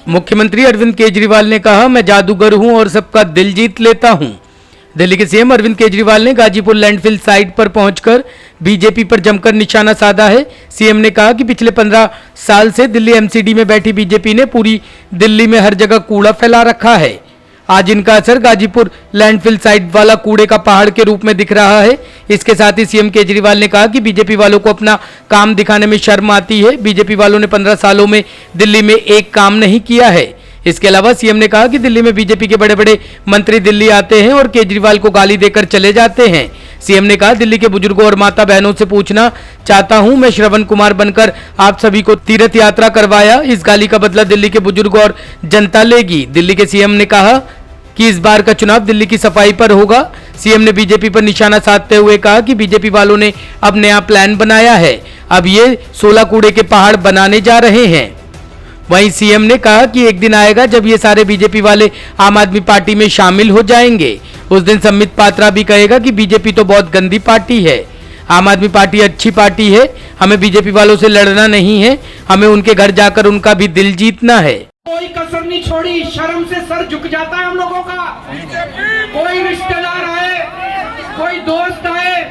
मुख्यमंत्री अरविंद केजरीवाल ने कहा, मैं जादूगर हूं और सबका दिल जीत लेता हूं। दिल्ली के सीएम अरविंद केजरीवाल ने गाजीपुर लैंडफिल साइट पर पहुंचकर बीजेपी पर जमकर निशाना साधा है। सीएम ने कहा कि पिछले 15 साल से दिल्ली एमसीडी में बैठी बीजेपी ने पूरी दिल्ली में हर जगह कूड़ा फैला रखा है। आज इनका असर गाजीपुर लैंडफिल साइट वाला कूड़े का पहाड़ के रूप में दिख रहा है। इसके साथ ही सीएम केजरीवाल ने कहा कि बीजेपी वालों को अपना काम दिखाने में शर्म आती है। बीजेपी वालों ने 15 सालों में दिल्ली में एक काम नहीं किया है। इसके अलावा सीएम ने कहा कि दिल्ली में बीजेपी के बड़े बड़े मंत्री दिल्ली आते हैं और केजरीवाल को गाली देकर चले जाते हैं। सीएम ने कहा, दिल्ली के बुजुर्गों और माता बहनों से पूछना चाहता हूं, मैं श्रवण कुमार बनकर आप सभी को तीर्थ यात्रा करवाया, इस गाली का बदला दिल्ली के बुजुर्ग और जनता लेगी। दिल्ली के सीएम ने कहा कि इस बार का चुनाव दिल्ली की सफाई पर होगा। सीएम ने बीजेपी पर निशाना साधते हुए कहा कि बीजेपी वालों ने अब नया प्लान बनाया है, अब ये 16 कूड़े के पहाड़ बनाने जा रहे हैं। वहीं सीएम ने कहा कि एक दिन आएगा जब ये सारे बीजेपी वाले आम आदमी पार्टी में शामिल हो जाएंगे। उस दिन संबित पात्रा भी कहेगा कि बीजेपी तो बहुत गंदी पार्टी है, आम आदमी पार्टी अच्छी पार्टी है, हमें बीजेपी वालों से लड़ना नहीं है, हमें उनके घर जाकर उनका भी दिल जीतना है। कोई कसर नहीं छोड़ी, शर्म से सर झुक जाता है हम लोगों का। कोई रिश्तेदार आए, कोई दोस्त आए,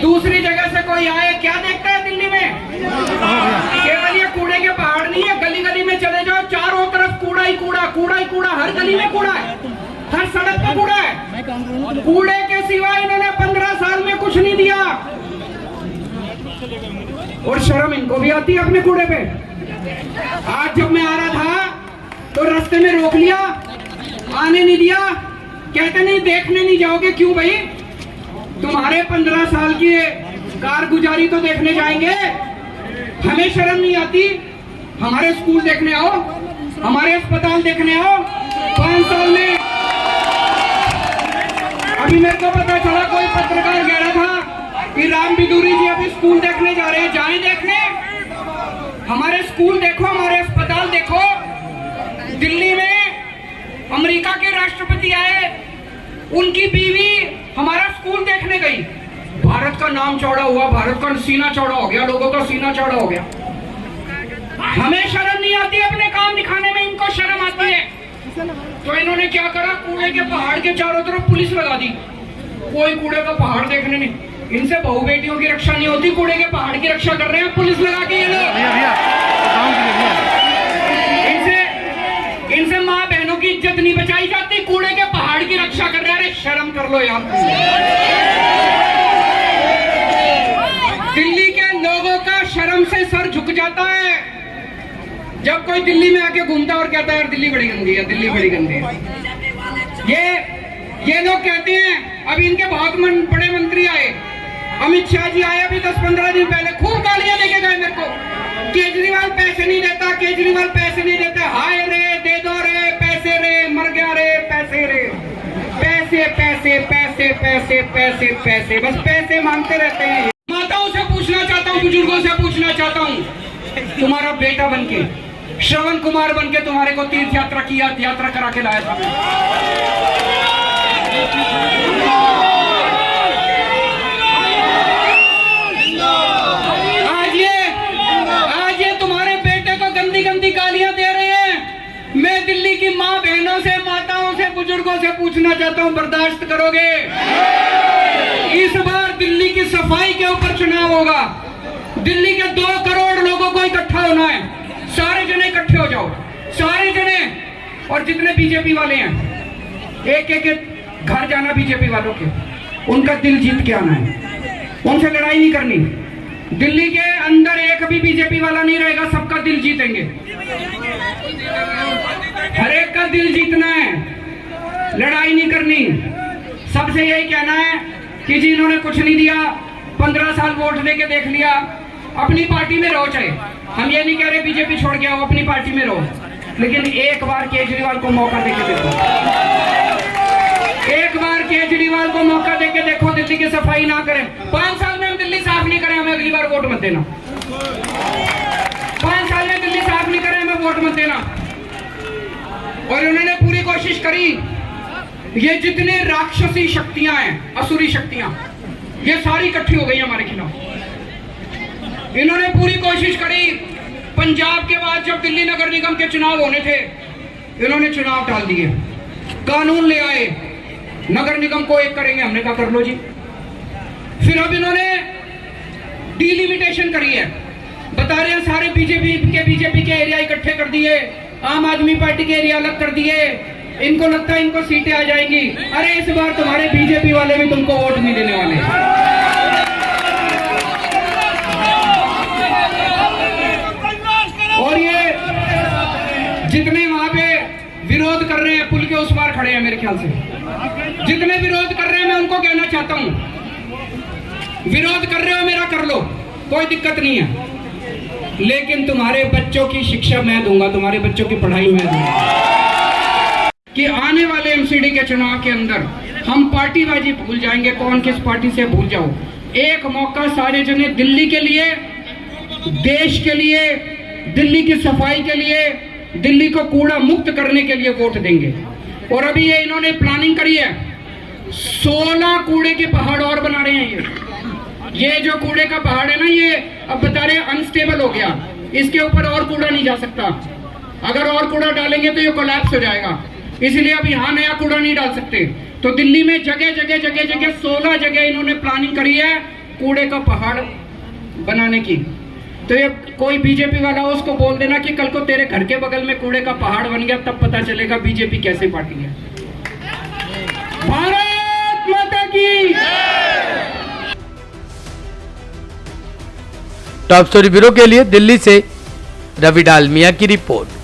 दूसरी जगह से कोई आए, क्या देखता है दिल्ली में? केवल ये कूड़े के पहाड़ नहीं है, गली गली में चले जाओ, चारों तरफ कूड़ा ही कूड़ा, कूड़ा ही कूड़ा, हर गली में कूड़ा है, हर सड़क पर कूड़ा है। कूड़े के सिवा इन्होंने 15 साल में कुछ नहीं दिया और शर्म इनको भी आती है अपने कूड़े पे। आज जब मैं आ रहा था तो रास्ते में रोक लिया, आने नहीं दिया, कहते नहीं देखने नहीं जाओगे। क्यों भाई, तुम्हारे 15 साल की कारगुजारी तो देखने जाएंगे, हमें शर्म नहीं आती? हमारे स्कूल देखने आओ, हमारे अस्पताल देखने आओ। 5 साल में अभी मेरे को पता चला, कोई पत्रकार कह रहा था कि राम बिदूरी जी अभी स्कूल देखने जा रहे हैं, जाएं देखने। हमारे स्कूल देखो, हमारे अस्पताल देखो। दिल्ली में अमेरिका के राष्ट्रपति आए, उनकी बीवी हमारा स्कूल देखने गई। भारत का नाम चौड़ा हुआ, भारत का सीना चौड़ा हो गया, लोगों का सीना चौड़ा हो गया। हमें शर्म नहीं आती अपने काम दिखाने में, इनको शर्म आती है। तो इन्होंने क्या करा, कूड़े के पहाड़ के चारों तरफ पुलिस लगा दी। कोई कूड़े का पहाड़ देखने नहीं। इनसे बहू बेटियों की रक्षा नहीं होती, कूड़े के पहाड़ की रक्षा कर रहे हैं पुलिस लगा के ये लोग। इनसे माँ बहनों की इज्जत नहीं बचाई जाती, कूड़े के पहाड़ की रक्षा कर रहे हैं। अरे शर्म कर लो यार। दिल्ली के लोगों का शर्म से सर झुक जाता है जब कोई दिल्ली में आके घूमता और कहता है यार दिल्ली बड़ी गंदी है, दिल्ली बड़ी गंदी है। ये लोग कहते हैं, अभी इनके बहुत बड़े मंत्री आए, अमित शाह जी आए अभी 10-15 दिन पहले, खूब गालियां देके गए मेरे को। केजरीवाल पैसे नहीं देता, केजरीवाल पैसे नहीं देता, हाय रे दे दो रे पैसे रे, मर गया रे पैसे रे, पैसे पैसे पैसे पैसे पैसे पैसे, बस पैसे मांगते रहते हैं। माताओं से पूछना चाहता हूँ, बुजुर्गों से पूछना चाहता हूँ, तुम्हारा बेटा बनके, श्रवण कुमार बनके तुम्हारे को तीर्थ यात्रा की यात्रा करा के लाया था। आज ये तुम्हारे बेटे को गंदी गंदी गालियां दे रहे हैं। मैं दिल्ली की माँ बहनों से, माताओं से, बुजुर्गों से पूछना चाहता हूँ, बर्दाश्त करोगे? इस बार दिल्ली की सफाई के ऊपर चुनाव होगा। दिल्ली के 2 करोड़ लोगों को इकट्ठा होना है। सारे जने इकट्ठे हो जाओ, सारे जने, और जितने बीजेपी वाले हैं, एक एक घर जाना बीजेपी वालों के, उनका दिल जीत के आना है, उनसे लड़ाई नहीं करनी। दिल्ली के अंदर एक भी बीजेपी वाला नहीं रहेगा, सबका दिल जीतेंगे। हर एक का दिल जीतना है, लड़ाई नहीं करनी। सबसे यही कहना है कि जिन्होंने कुछ नहीं दिया, 15 साल वोट देके देख लिया, अपनी पार्टी में रहो। चाहे हम ये नहीं कह रहे बीजेपी छोड़ के आओ, अपनी पार्टी में रहो, लेकिन एक बार केजरीवाल को मौका देके देखो। एक बार केजरीवाल को मौका देके देखो, दिल्ली की सफाई ना करें। 5 साल में हम दिल्ली साफ नहीं करें, हमें अगली बार वोट मत देना। 5 साल में दिल्ली साफ नहीं करें, हमें वोट मत देना। और उन्होंने पूरी कोशिश करी, ये जितने राक्षसी शक्तियां हैं, असुरी शक्तियां, ये सारी इकट्ठी हो गई हमारे खिलाफ। इन्होंने पूरी कोशिश करी पंजाब के बाद जब दिल्ली नगर निगम के चुनाव होने थे, इन्होंने चुनाव टाल दिए, कानून ले आए, नगर निगम को एक करेंगे, हमने कहा कर लो जी। फिर अब इन्होंने डिलिमिटेशन करी है, बता रहे हैं सारे बीजेपी के एरिया इकट्ठे कर दिए, आम आदमी पार्टी के एरिया अलग कर दिए, इनको लगता है इनको सीटें आ जाएंगी। अरे इस बार तुम्हारे बीजेपी वाले भी तुमको वोट नहीं देने वाले। और ये जितने वहां पे विरोध कर रहे हैं, पुल के उस पार खड़े हैं, मेरे ख्याल से जितने विरोध कर रहे हैं, मैं उनको कहना चाहता हूं, विरोध कर रहे हो मेरा कर लो, कोई दिक्कत नहीं है, लेकिन तुम्हारे बच्चों की शिक्षा मैं दूंगा, तुम्हारे बच्चों की पढ़ाई मैं दूंगा। कि आने वाले एमसीडी के चुनाव के अंदर हम पार्टीबाजी भूल जाएंगे, कौन किस पार्टी से भूल जाओ। एक मौका सारे जने दिल्ली के लिए, देश के लिए, दिल्ली की सफाई के लिए, दिल्ली को कूड़ा मुक्त करने के लिए वोट देंगे। और अभी ये इन्होंने प्लानिंग करी है, 16 कूड़े के पहाड़ और बना रहे हैं। ये जो कूड़े का पहाड़ है ना, ये अब बता रहे अनस्टेबल हो गया, इसके ऊपर और कूड़ा नहीं जा सकता, अगर और कूड़ा डालेंगे तो ये कोलैप्स हो जाएगा, इसलिए अब यहाँ नया कूड़ा नहीं डाल सकते। तो दिल्ली में जगह जगह 16 जगह इन्होंने प्लानिंग करी है कूड़े का पहाड़ बनाने की। तो ये कोई बीजेपी वाला हो, उसको बोल देना कि कल को तेरे घर के बगल में कूड़े का पहाड़ बन गया, तब पता चलेगा बीजेपी कैसी पार्टी है। भारत माता की। टॉप स्टोरी ब्यूरो के लिए दिल्ली से रवि डालमिया की रिपोर्ट।